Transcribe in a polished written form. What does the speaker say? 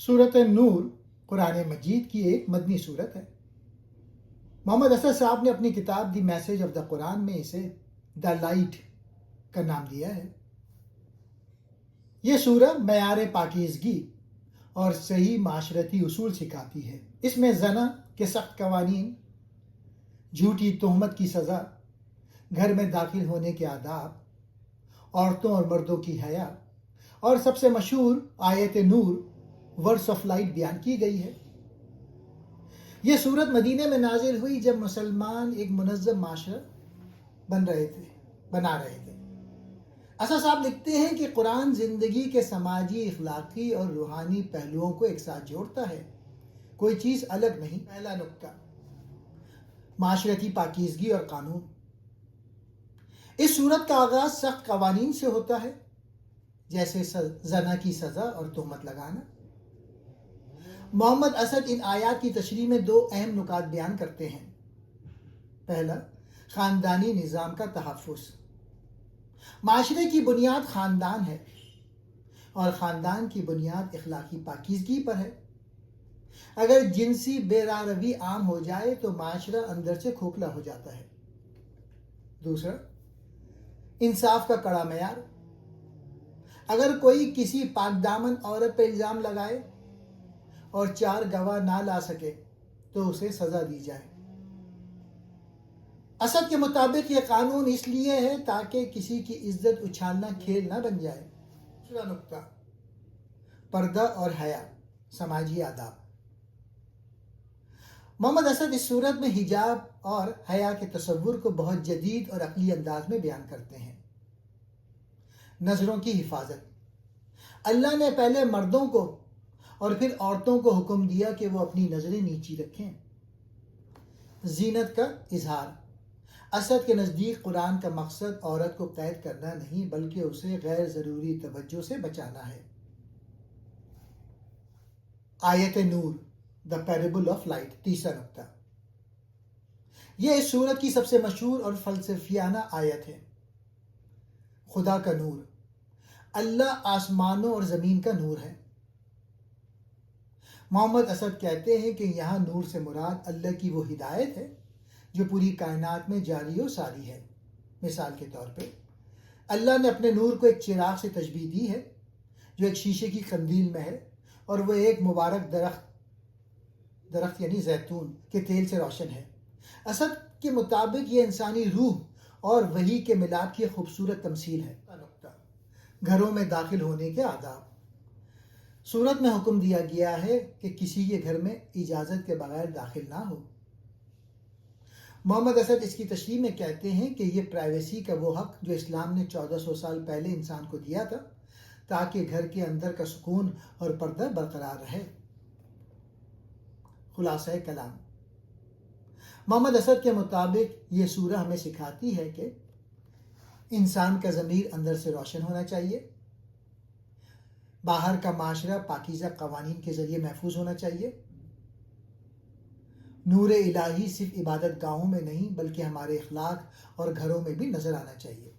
सूरत नूर कुरान मजीद की एक मदनी सूरत है। मोहम्मद असद साहब ने अपनी किताब दी मैसेज ऑफ द कुरान में इसे द लाइट का नाम दिया है। ये सूरह मयार पाकीज़गी और सही माशरती उसूल सिखाती है। इसमें जना के सख्त कवानीन, झूठी तोहमत की सज़ा, घर में दाखिल होने के आदाब, औरतों और मर्दों की हया और सबसे मशहूर आयत नूर वर्ड्स ऑफ लाइट बयान की गई है। ये सूरत मदीने में नाजिल हुई जब मुसलमान एक मुनज़्ज़म माशरा बना रहे थे। असद साहब लिखते हैं कि कुरान ज़िंदगी के समाजी, इखलाकी और रूहानी पहलुओं को एक साथ जोड़ता है, कोई चीज़ अलग नहीं। पहला नुक्ता, माशरती पाकीज़गी और कानून। इस सूरत का आगाज़ सख्त कवानीन से होता है, जैसे जना की सज़ा और तोहमत लगाना। मोहम्मद असद इन आयात की तशरीह में दो अहम नुकात बयान करते हैं। पहला, ख़ानदानी निज़ाम का तहफ़्फ़ुज़। माशरे की बुनियाद ख़ानदान है और ख़ानदान की बुनियाद इखलाकी पाकीज़गी पर है। अगर जिनसी बेरारवी आम हो जाए तो माशरा अंदर से खोखला हो जाता है। दूसरा, इंसाफ का कड़ा मयार। अगर कोई किसी पाकदामन औरत पर इल्ज़ाम लगाए और 4 गवाह ना ला सके तो उसे सज़ा दी जाए। असद के मुताबिक यह कानून इसलिए है ताकि किसी की इज्जत उछालना खेल ना बन जाए। दूसरा नुक्ता, पर्दा और हया, समाजी आदाब। मोहम्मद असद इस सूरत में हिजाब और हया के तसव्वुर को बहुत जदीद और अक़ली अंदाज में बयान करते हैं। नज़रों की हिफाजत। अल्लाह ने पहले मर्दों को और फिर औरतों को हुक्म दिया कि वो अपनी नज़रें नीची रखें। ज़ीनत का इजहार। असद के नज़दीक कुरान का मकसद औरत को कैद करना नहीं बल्कि उसे गैर ज़रूरी तवज्जो से बचाना है। आयत नूर, द पैरेबल ऑफ लाइट। तीसरा नुक्ता, यह इस सूरत की सबसे मशहूर और फ़लसफ़ियाना आयत है। खुदा का नूर। अल्लाह आसमानों और ज़मीन का नूर है। मोहम्मद असद कहते हैं कि यहाँ नूर से मुराद अल्लाह की वो हिदायत है जो पूरी कायनात में जारी और सारी है। मिसाल के तौर पे अल्लाह ने अपने नूर को एक चिराग से तशबीह दी है जो एक शीशे की कंदील में है और वह एक मुबारक दरख्त यानी जैतून के तेल से रोशन है। असद के मुताबिक ये इंसानी रूह और वही के मिलाप की खूबसूरत तमसील है। घरों में दाखिल होने के आदाब। सूरत में हुक्म दिया गया है कि किसी के घर में इजाज़त के बगैर दाखिल ना हो। मोहम्मद असद इसकी तशरीह में कहते हैं कि ये प्राइवेसी का वो हक जो इस्लाम ने 1400 साल पहले इंसान को दिया था ताकि घर के अंदर का सुकून और पर्दा बरकरार रहे। खुलासा कलाम। मोहम्मद असद के मुताबिक ये सूरह हमें सिखाती है कि इंसान का ज़मीर अंदर से रोशन होना चाहिए, बाहर का माशरा पाकीज़ा कवानीन के ज़रिए महफूज होना चाहिए। नूर इलाही सिर्फ इबादत गाहों में नहीं बल्कि हमारे अखलाक और घरों में भी नज़र आना चाहिए।